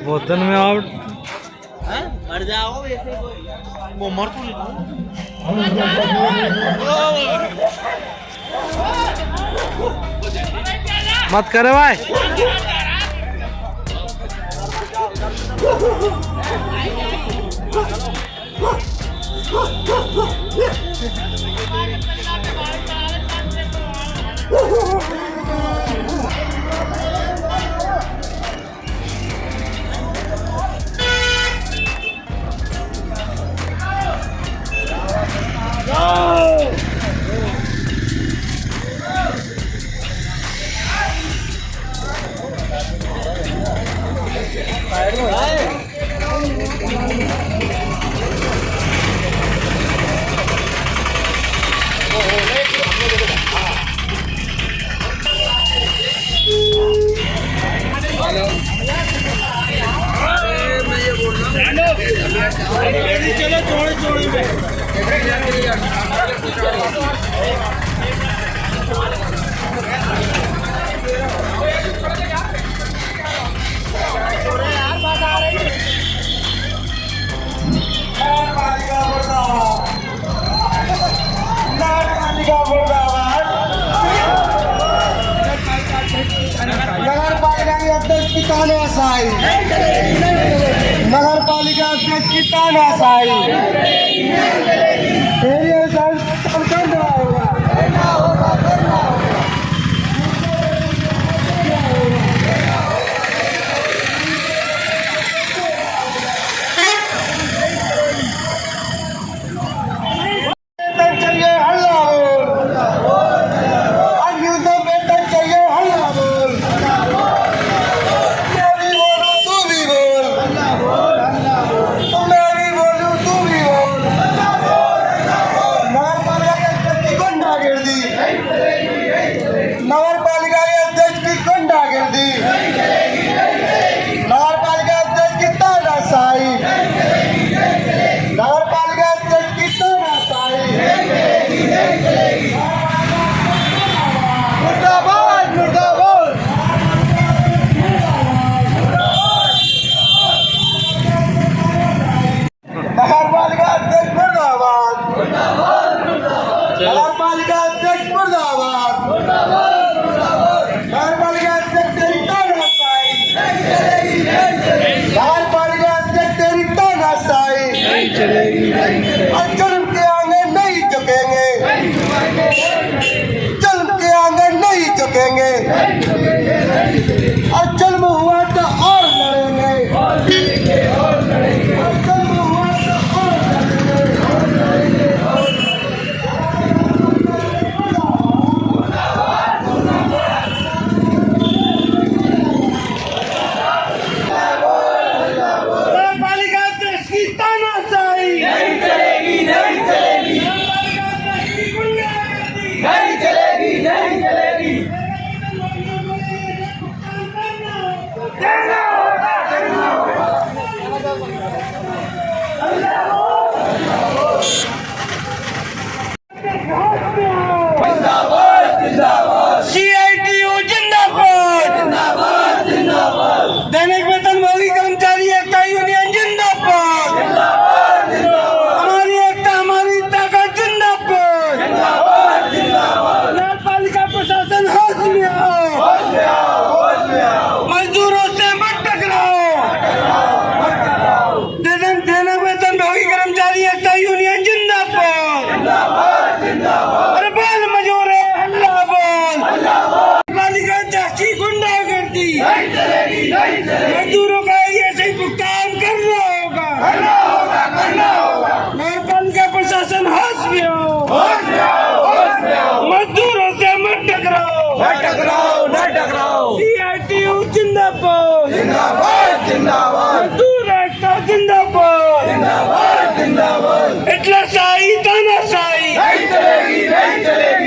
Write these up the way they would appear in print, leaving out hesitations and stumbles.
बहुत दिन में आउट मर जाओ वो मर तो मत करे भाई। चलो जोड़ी जोड़ी में नगर पालिका के अध्यक्ष की तानाशाही, नगर पालिका अध्यक्ष की तानाशाही करना होगा। चाहिए हल्ला बोल, अग्नियों वेतन चाहिए हल्ला बोल, मैं भी बोलूं तू भी बोल, मैं भी बोलूं तू भी बोल। नगर पालिका के अध्यक्ष की गुंडागर्दी, नगर पालिका के अध्यक्ष की गुंडागर्दी, नगर पालिका अध्यक्ष की तानाशाही, नगर पालिका अध्यक्ष की तानाशाही। मुर्दाबाद मुर्दाबाद, नगर पालिका अध्यक्ष मुर्दाबाद, नगर पालिका अध्यक्ष मुर्दाबाद, नगर पालिका अध्यक्ष तेरी तानाशाही, नगर पालिका अध्यक्ष तेरी तानाशाही। और जुल्म के आगे नहीं झुकेंगे, जुल्म के आगे नहीं झुकेंगे, और जुल्म हुआ तो और लड़ेंगे, और जुल्म हुआ तो और लड़ेंगे। नगर पालिका अध्यक्ष की तानाशाही नहीं चलेगी, नहीं चलेगी, नगर पालिका अध्यक्ष की गुंडागर्दी नहीं चलेगी, नहीं चलेगी। देना होगा, देना होगा। जिंदाबाद जिंदाबाद, CITU जिंदाबाद जिंदाबाद जिंदाबाद, दैनिक वेतनभोगी कर्मचारी एकता यूनियन जिंदाबाद जिंदाबाद जिंदाबाद, हमारी एकता हमारी ताकत जिंदाबाद जिंदाबाद जिंदाबाद। नगर पालिका प्रशासन होश में आओ, होश में आओ, होश में आओ, मजदूरों से मत टकराओ, दैनिक वेतनभोगी कर्मचारी एकता यूनियन जिंदाबाद जिंदाबाद जिंदाबाद। अरे बोल मजूरे हल्ला बोल, पालिका अध्यक्ष की गुंडागर्दी नहीं चलेगी, नहीं चलेगी, मजदूरों का ऐसे ही भुगतान करना होगा, करना होगा, करना होगा। नगर पालिका प्रशासन होश में आओ, होश में आओ, होश में आओ, मजदूरों से मत टकराओ, न टकराओ, न टकराओ। CITU जिंदाबाद जिंदाबाद जिंदाबाद, मजदूर एकता जिंदाबाद जिंदाबाद जिंदाबाद। इतना शाही तानाशाही नहीं चलेगी, नहीं चलेगी।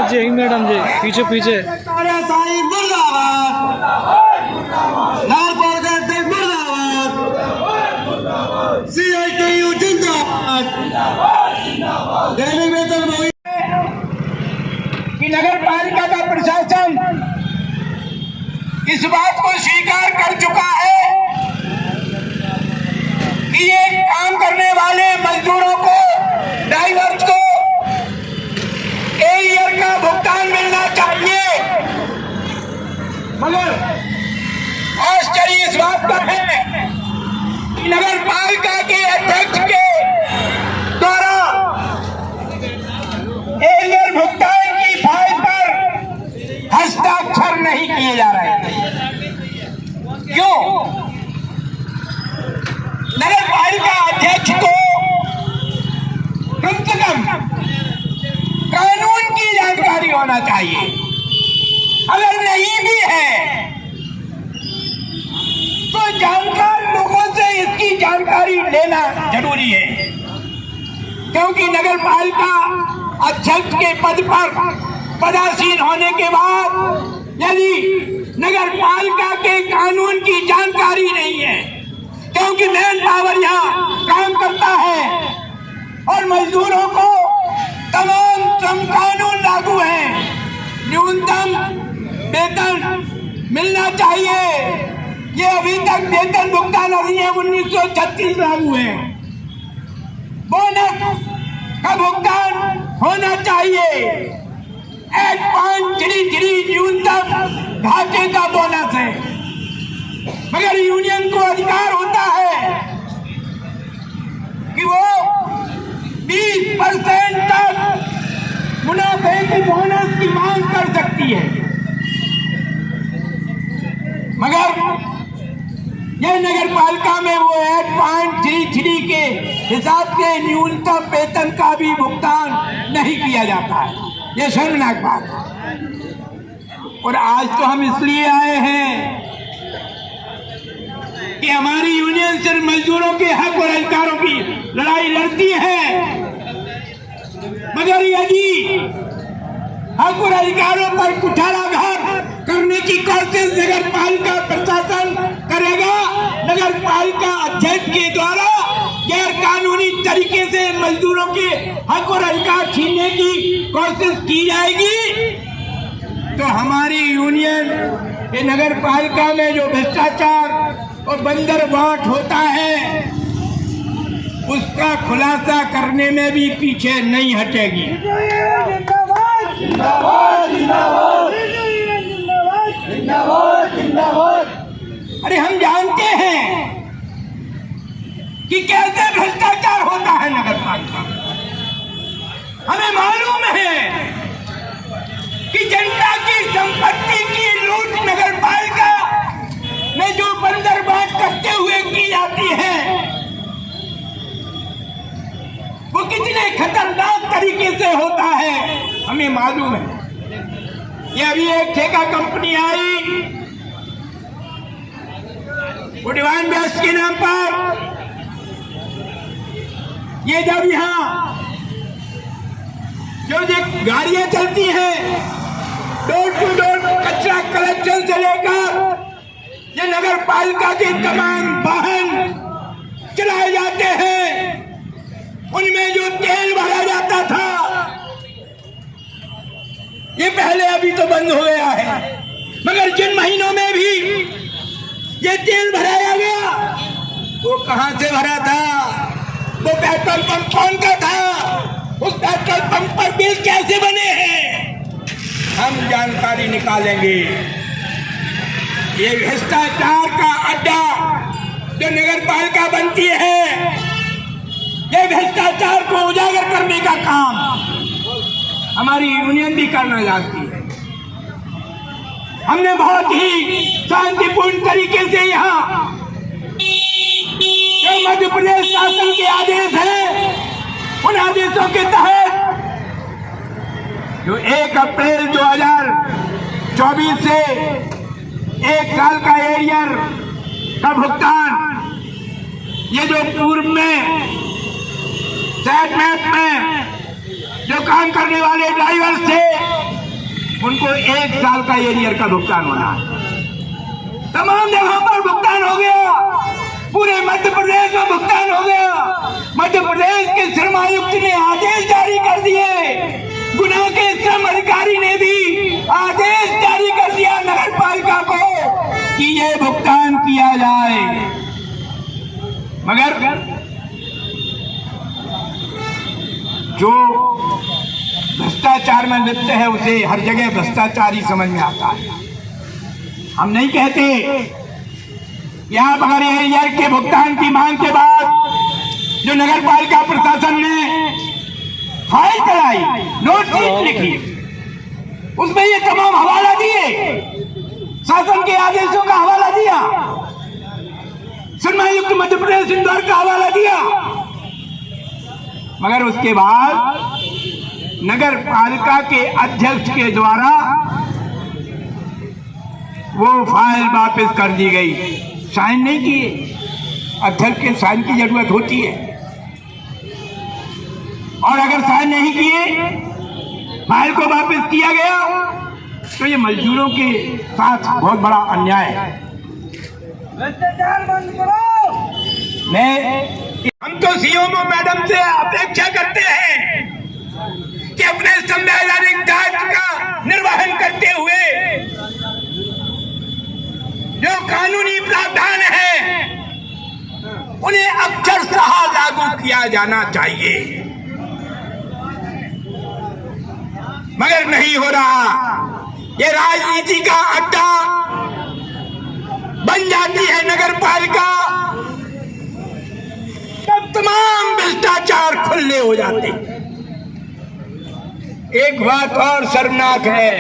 पीछे ही मैडम जी, पीछे पीछे। साईं मुर्दाबाद, लालपुर करते मुर्दाबाद, CITU जिंदाबाद। दैनिक वेतन भोगी कि नगर पालिका का प्रशासन इस बात को स्वीकार कर चुका है कि ये काम करने वाले मजदूरों को, ड्राइवर्स को एक ईयर का भुगतान मिलना चाहिए। मगर आश्चर्य इस बात पर है कि नगर पालिका के अध्यक्ष के द्वारा एक ईयर भुगतान की फाइल पर हस्ताक्षर नहीं किए जा रहे हैं। क्यों? नगर पालिका अध्यक्ष को कम से कम कानून की जानकारी होना चाहिए। अगर नहीं भी है तो जानकार लोगों से इसकी जानकारी लेना जरूरी है, क्योंकि नगर पालिका अध्यक्ष के पद पर पदासीन होने के बाद यदि नगर पालिका के कानून की जानकारी नहीं है, क्योंकि मैन पावर यहाँ काम करता है और मजदूरों को तमाम श्रम कानून लागू हैं, न्यूनतम वेतन मिलना चाहिए। ये अभी तक वेतन भुगतान अधिनियम 1936 लागू है। बोनस का भुगतान होना चाहिए। 8.33 न्यूनतम ढांचे का बोनस है, मगर यूनियन को अधिकार होता है कि वो 20% तक मुनाफे की बोनस की मांग कर सकती है। मगर यह नगर पालिका में वो 8.33 के हिसाब से न्यूनतम वेतन का भी भुगतान नहीं किया जाता है। यह शर्मनाक बात है। और आज तो हम इसलिए आए हैं कि हमारी यूनियन सिर्फ मजदूरों के हक और अधिकारों की लड़ाई लड़ती है, मगर यदि हक और अधिकारों पर कुठाराघात करने की कोशिश नगर पालिका प्रशासन करेगा, नगर पालिका अध्यक्ष के द्वारा गैर कानूनी तरीके से मजदूरों के हक और अधिकार छीनने की कोशिश की जाएगी, तो हमारी यूनियन ये नगर पालिका में जो भ्रष्टाचार और बंदर बांट होता है उसका खुलासा करने में भी पीछे नहीं हटेगी। अरे हम जानते हैं कि कैसे भ्रष्टाचार होता है नगर पालिका। हमें मालूम है कि जनता की संपत्ति की लूट नगर पालिका में जो बंदर बांट करते हुए की जाती है वो कितने खतरनाक तरीके से होता है हमें मालूम है। ये अभी एक ठेका कंपनी आई, वो डिवाइन बेस्ट के नाम पर, ये जब यहाँ जो गाड़ियां चलती हैं डोर टू डोर कचरा कलेक्शन से लेकर ये नगर पालिका के तमाम वाहन चलाए जाते हैं, उनमें जो तेल भरा जाता था ये पहले अभी तो बंद हो गया है, मगर जिन महीनों में भी ये तेल भराया गया वो कहां से भरा था, वो पेट्रोल पंप कौन का था, उस पेट्रोल पंप पर बिल कैसे बने हैं, हम जानकारी निकालेंगे। ये भ्रष्टाचार का अड्डा जो नगर पालिका बनती है, ये भ्रष्टाचार को उजागर करने का काम हमारी यूनियन भी करना जानती है। हमने बहुत ही शांतिपूर्ण तरीके से यहाँ जो मध्य प्रदेश शासन के आदेश हैं, उन आदेशों के तहत जो 1 अप्रैल 2024 से 1 साल का एरियर का भुगतान, ये जो पूर्व में सेट मैप में जो काम करने वाले ड्राइवर थे उनको 1 साल का एरियर का भुगतान होना है। तमाम जगहों पर भुगतान हो गया, पूरे मध्य प्रदेश में भुगतान हो गया। मध्य प्रदेश के श्रम आयुक्त ने आदेश जारी कर दिए, गुना के श्रम अधिकारी ने भी आदेश जारी कर दिया नगर पालिका को कि ये भुगतान किया जाए। मगर जो भ्रष्टाचार में लिप्त है उसे हर जगह भ्रष्टाचार ही समझ में आता है। हम नहीं कहते यहाँ पर एरियर के भुगतान की मांग के बाद जो नगर पालिका प्रशासन ने फाइल कराई, नोटशीट लिखी, उसमें ये तमाम हवाला दिए, शासन के आदेशों का हवाला दिया, श्रमायुक्त मध्य प्रदेश इंदौर का हवाला दिया, मगर उसके बाद नगर पालिका के अध्यक्ष के द्वारा वो फाइल वापस कर दी गई। साइन नहीं किए, अध्यक्ष के साइन की जरूरत होती है, और अगर साइन नहीं किए, फाइल को वापस किया गया तो ये मजदूरों के साथ बहुत बड़ा अन्याय है। भ्रष्टाचार बंद करो। हम तो सीएमओ मैडम से अपेक्षा करते हैं कि अपने संवैधानिक दायित्व का निर्वहन करते हुए जो कानूनी प्रावधान है उन्हें अक्षरशः लागू किया जाना चाहिए, मगर नहीं हो रहा। ये राजनीति का अड्डा बन जाती है नगर पालिका, तब तमाम भ्रष्टाचार खुले हो जाते। एक बात और शर्मनाक है,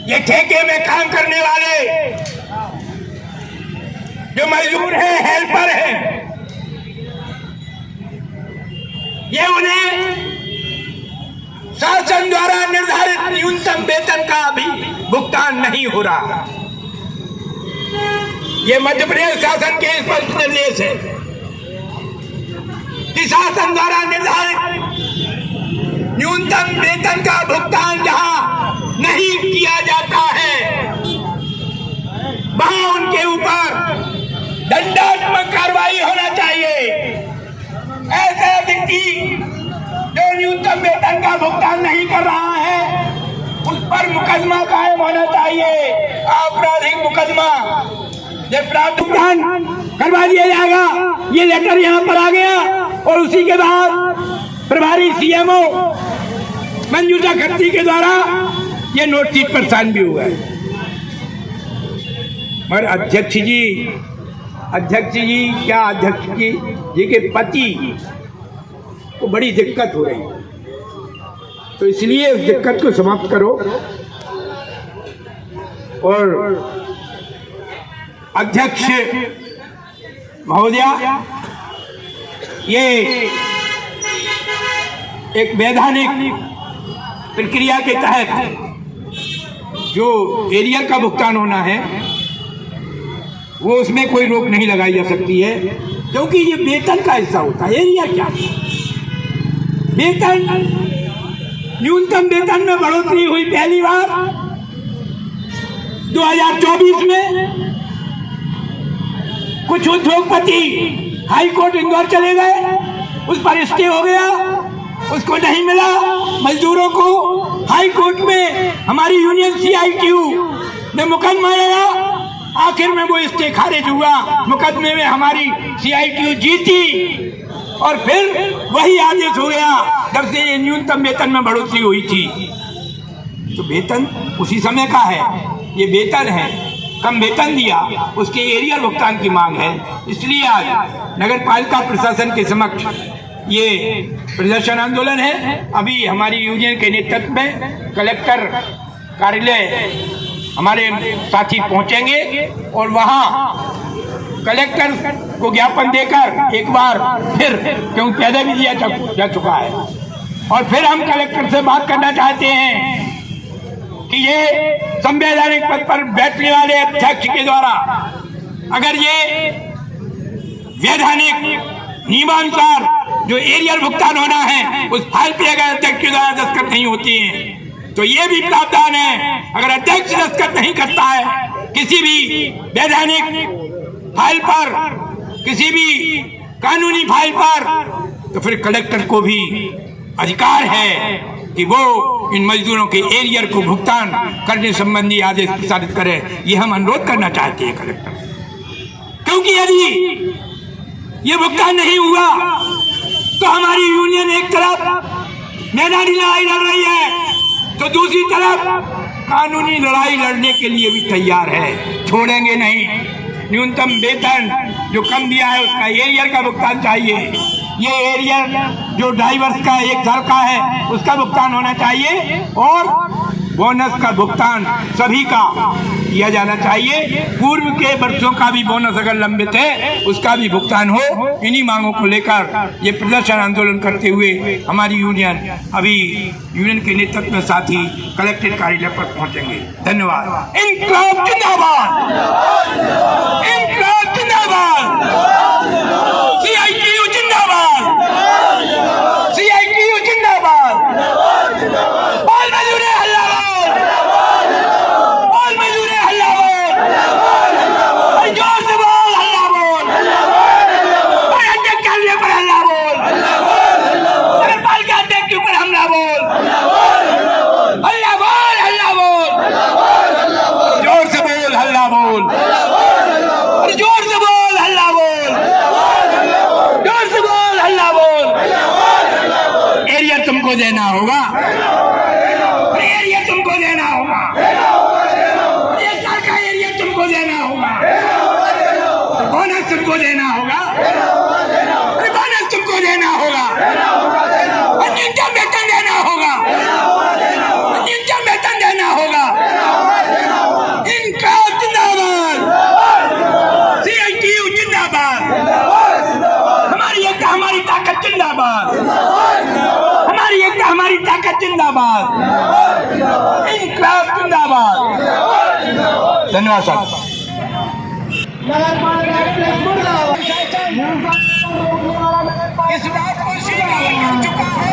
ये ठेके में काम करने वाले जो मजदूर हैं, हेल्पर हैं, ये उन्हें शासन द्वारा निर्धारित न्यूनतम वेतन का भी भुगतान नहीं हो रहा। ये मध्य प्रदेश शासन के स्पष्ट निर्देश है कि शासन द्वारा निर्धारित न्यूनतम वेतन का भुगतान जहां नहीं किया जाता है वहां उनके ऊपर दंडात्मक कार्रवाई होना चाहिए। ऐसे व्यक्ति जो न्यूनतम वेतन का भुगतान नहीं कर रहा है उस पर मुकदमा कायम होना चाहिए, आपराधिक मुकदमा। जब भुगतान करवा दिया जाएगा, ये लेटर यहाँ पर आ गया और उसी के बाद प्रभारी सीएमओ मंजूषा खत्री के द्वारा ये नोटशीट पर साइन भी हुआ है। मगर अध्यक्ष जी क्या अध्यक्ष जी के पति को बड़ी दिक्कत हो रही है, तो इसलिए उस दिक्कत को समाप्त करो और अध्यक्ष महोदया ये एक वैधानिक प्रक्रिया के तहत जो एरियर का भुगतान होना है वो उसमें कोई रोक नहीं लगाई जा सकती है, क्योंकि ये वेतन का हिस्सा होता है। एरियर क्या है? वेतन, न्यूनतम वेतन में बढ़ोतरी हुई पहली बार 2024 में। कुछ उद्योगपति हाई कोर्ट इंदौर चले गए, उस पर स्टे हो गया, उसको नहीं मिला। मजदूरों को हाई कोर्ट में हमारी यूनियन CITU ने मुकदमा लड़ा, आखिर में वो स्टे खारिज हुआ, मुकदमे में हमारी CITU जीती और फिर वही आदेश हो गया जब से ये न्यूनतम वेतन में बढ़ोतरी हुई थी। तो वेतन उसी समय का है, ये वेतन है, कम वेतन दिया, उसके एरियर भुगतान की मांग है। इसलिए आज नगर पालिका प्रशासन के समक्ष ये प्रदर्शन आंदोलन है। अभी हमारी यूनियन के नेतृत्व में कलेक्टर कार्यालय हमारे साथी पहुंचेंगे और वहां कलेक्टर को ज्ञापन देकर एक बार फिर, क्योंकि पहले भी दिया जा चुका है, और फिर हम कलेक्टर से बात करना चाहते हैं कि ये संवैधानिक पद पर बैठने वाले अध्यक्ष के द्वारा अगर ये वैधानिक नियमानुसार जो एरियर भुगतान होना है उस फाइल पे अगर अध्यक्ष के द्वारा दस्तखत नहीं नहीं होती हैं। तो ये भी प्रावधान है, अगर अध्यक्ष दस्तखत नहीं करता है किसी भी वैधानिक फाइल पर, किसी भी कानूनी फाइल पर, तो फिर कलेक्टर को भी अधिकार है कि वो इन मजदूरों के एरियर को भुगतान करने संबंधी आदेश प्रसारित करे। ये हम अनुरोध करना चाहते हैं कलेक्टर, क्योंकि यदि ये भुगतान नहीं हुआ तो हमारी यूनियन एक तरफ मैदानी लड़ाई लड़ रही है, तो दूसरी तरफ कानूनी लड़ाई लड़ने के लिए भी तैयार है, छोड़ेंगे नहीं। न्यूनतम वेतन जो कम दिया है उसका एरियर का भुगतान चाहिए। ये एरियर जो ड्राइवर्स का 1 साल का है उसका भुगतान होना चाहिए, और बोनस का भुगतान सभी का किया जाना चाहिए। पूर्व के वर्षों का भी बोनस अगर लंबित है उसका भी भुगतान हो। इन्हीं मांगों को लेकर ये प्रदर्शन आंदोलन करते हुए हमारी यूनियन अभी यूनियन के नेतृत्व में साथ ही कलेक्ट्रेट कार्यालय पर पहुंचेंगे। धन्यवाद। इंकलाब जिंदाबाद, इंकलाब जिंदाबाद, CITU जिंदाबाद, CITU जिंदाबाद, बाल मजदूर हल्लाबाद, बाल मजदूर हल्लाबाद, अरे जोर से बोल हल्लाबाद, अरे अध्यक्ष कार्यालय पर हल्लाबाद, अरे पालिका अध्यक्ष के ऊपर हमला बोल, हल्लाबाद, हल्लाबाद, जोर से बोल हल्लाबाद, अरे जोर से बोल हल्लाबाद, जोर से बोल हल्लाबाद। एरिया तुमको देना होगा, एरिया तुमको देना होगा, 1 साल का एरिया तुमको देना होगा, बोनस तुमको देना होगा, बोनस तुमको देना होगा, न्यूनतम वेतन देना होगा, न्यूनतम वेतन देना होगा। इंकलाब जिंदाबाद, CITU जिंदाबाद, हमारी एकता हमारी ताकत जिंदाबाद, हमारी एकता हमारी ताकत जिंदाबाद, इंकलाब जिंदाबाद। धन्यवाद साहब। इस बात को स्वीकार कर चुका है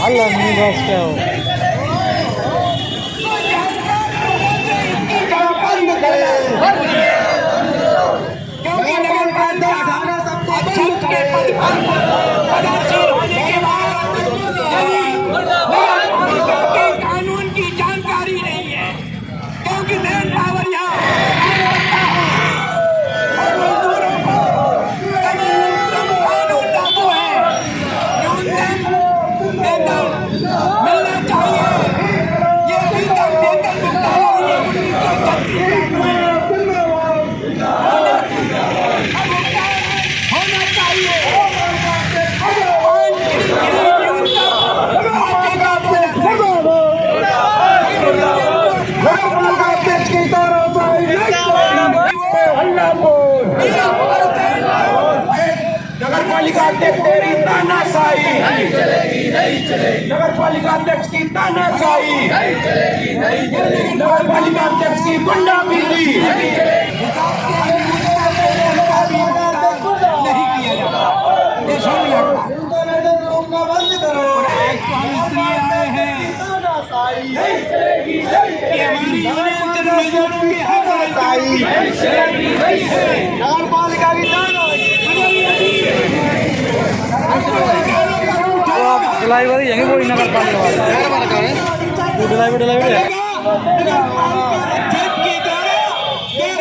अल्लाह नहीं बस क्या हो कानून की जानकारी नहीं है, क्योंकि मैन पावर यहाँ मजदूरों को कानून लागू है, न्यूनतम वेतन मिलना चाहिए। ये न्यूनतम वेतन भुगतान होना चाहिए। नगर पालिका अध्यक्ष तेरी तानाशाही नहीं चलेगी, नहीं चलेगी। नगर पालिका अध्यक्ष की तानाशाही नहीं चलेगी, नहीं चलेगी। नगर पालिका अध्यक्ष की गुंडागिरी नहीं चलेगी, नहीं किया जाता। ये सुन बंद करो। इसलिए आए हैं नहीं चलेगी, नगर पालिका की ड्राइवर यहीं वो नगर पालिका वाला ड्राइवर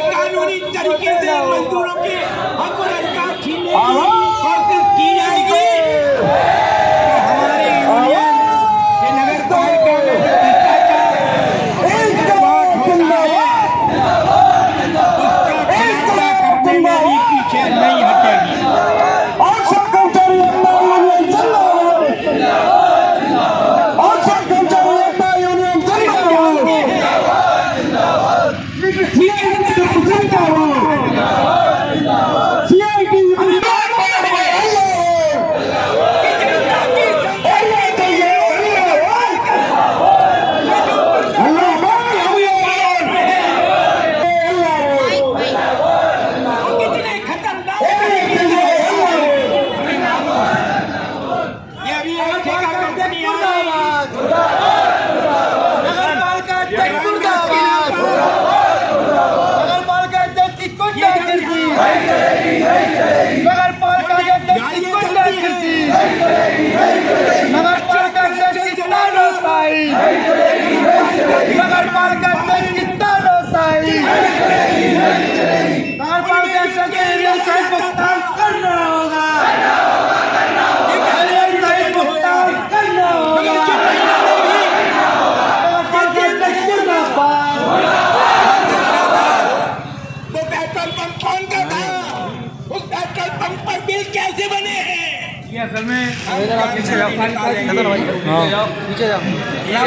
कानूनी तरीके से मजदूरों के हक और अधिकार छीनने की कोशिश की जाएगी तो हमारी यूनियन नगर पालिका में भ्रष्टाचार कैसे बने हैं? ये असल में पीछे जाओ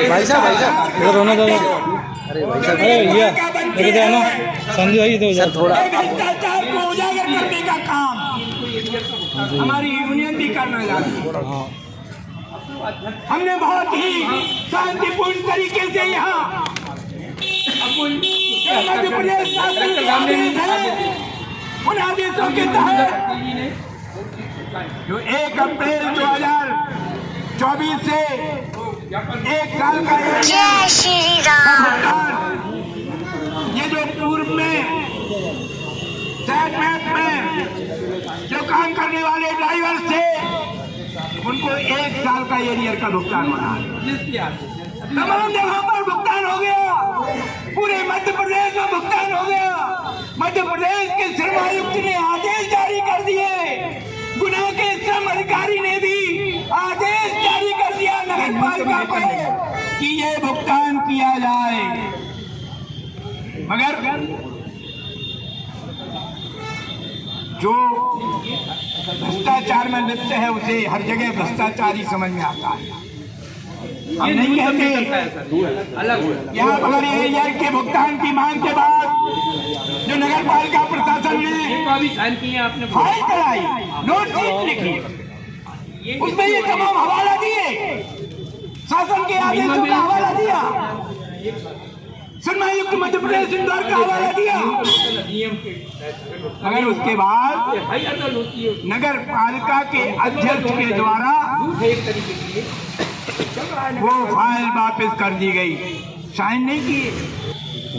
भाई साहब इधर होना दो। अरे भाई साहब ये लेके जाओ ना संजय भाई इधर जाओ थोड़ा। भ्रष्टाचार को उजागर करने का काम हमारी यूनियन भी करना चाहती है। हमने बहुत ही शांतिपूर्ण तरीके से यहाँ मध्य प्रदेश शासन के आदेश हैं, उन आदेशों के तहत जो 1 अप्रैल 2024 से 1 साल का भुगतान, ये जो पूर्व में सेट मैप में जो काम करने वाले ड्राइवर थे उनको 1 साल का एरियर का भुगतान हो रहा है। तमाम जगहों पर भुगतान हो गया, पूरे मध्य प्रदेश में भुगतान हो गया। मध्य प्रदेश के श्रम आयुक्त ने आदेश जारी कर दिए, गुना के श्रम अधिकारी ने भी आदेश जारी कर दिया नगर पालिका को कि ये भुगतान किया जाए। मगर जो भ्रष्टाचार में लिप्त है उसे हर जगह भ्रष्टाचार ही समझ में आता है। हम नहीं कहते यहाँ पर एरियर के भुगतान की मांग के बाद जो नगर पालिका प्रशासन ने फाइल कराई, नोटिस लिखी, उसमें ये तमाम हवाला दिए, शासन के आदेशों का हवाला दिया, श्रमायुक्त मध्य प्रदेश इंदौर का हवाला दिया। मगर उसके बाद नगर पालिका के अध्यक्ष के द्वारा वो फाइल वापस कर दी गई, साइन नहीं किए।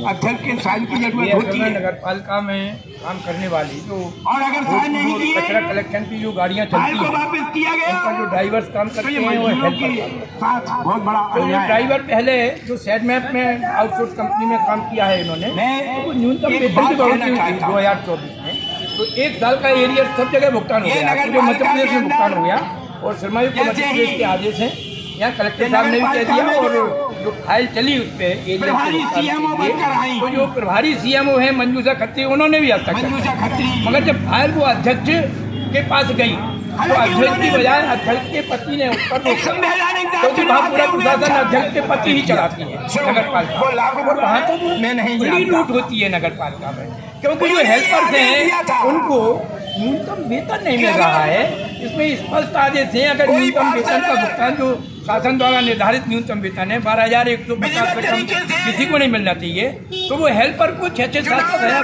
अध्यक्ष के साइन की जरूरत होती है नगर पालिका में काम करने वाली जो, और अगर साइन नहीं किए कचरा कलेक्शन की जो गाड़ियाँ फाइल चलती को हैं वापस किया गया। उनका जो ड्राइवर्स काम तो करते ये हैं वो मजदूरों के हेल्पर, साथ बहुत बड़ा तो ये अन्याय है। ड्राइवर पहले जो सेट मैप में आउटसोर्स कंपनी में काम किया है इन्होंने, मैं तो न्यूनतम एक वेतन बात की बढ़ोतरी कहना हुई चाहता हूं। 2024 में, तो 1 साल का एरियर सब जगह भुगतान हो ये गया, नगर पूरे मध्य पालिका प्रदेश के में भुगतान अंदर हो गया। और श्रमायुक्त जैसे मध्य प्रदेश ही के आदेश हैं, यहाँ कलेक्टर ये साहब ने भी नगर कह पालिका दिया। में और जो फाइल चली उस पे प्रभारी सीएमओ बनकर आई, तो जो प्रभारी सीएमओ है मंजूषा खत्री, उन्होंने भी हस्ताक्षर मंजूषा खत्री, मगर जब फाइल वो अध्यक्ष के पास गई तो अध्यक्ष की बजाय अध्यक्ष के पति ने ऊपर संवैधानिक क्योंकि वहाँ पूरा प्रशासन अध्यक्ष के पति ही चलाती है नगर पालिका, और वहाँ तो मैं नहीं बड़ी जानता। लूट होती है नगर पालिका में, क्योंकि जो हेल्पर्स हैं उनको न्यूनतम वेतन नहीं मिल रहा है। इसमें स्पष्ट आदेश है, अगर न्यूनतम वेतन का भुगतान जो शासन द्वारा निर्धारित न्यूनतम वेतन है 12,150 से कम किसी को नहीं मिलना चाहिए, तो वो हेल्पर को 6-6, 7-7 हज़ार,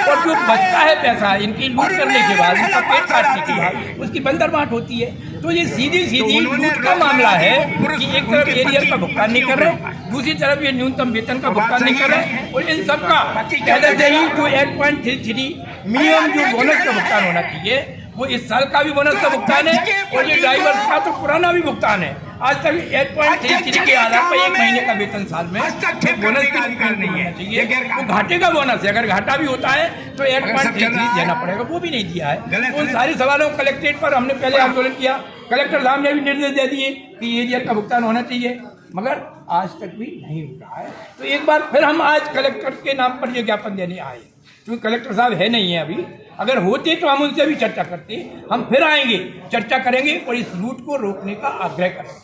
और जो बचता है पैसा इनकी लूट करने के बाद, इनका पेट काटने के बाद उसकी बंदरबांट होती है। तो ये सीधी लूट का मामला है कि एक तरफ एरियर का भुगतान नहीं कर रहे, दूसरी तरफ ये न्यूनतम वेतन का भुगतान नहीं कर रहे, और इन सबका पहले से ही जो 8.33 मिनिमम जो बोनस का भुगतान होना चाहिए वो इस साल का भी बोनस का भुगतान है, और ये ड्राइवर का तो पुराना भी भुगतान है। आज तक 8.33 के आधार पर 1 महीने का वेतन साल में बोनस का अधिकार नहीं है चाहिए, वो घाटे का बोनस है। अगर घाटा भी होता है तो 8.33 देना पड़ेगा, वो भी नहीं दिया है। तो उन सारे सवालों को कलेक्ट्रेट पर हमने पहले आंदोलन किया, कलेक्टर साहब ने भी निर्देश दे दिए कि एरियर का भुगतान होना चाहिए, मगर आज तक भी नहीं हो रहा है। तो एक बार फिर हम आज कलेक्टर के नाम पर ये ज्ञापन देने आए, क्योंकि कलेक्टर साहब है नहीं है अभी, अगर होते तो हम उनसे भी चर्चा करते, हम फिर आएंगे, चर्चा करेंगे और इस लूट को रोकने का आग्रह करेंगे।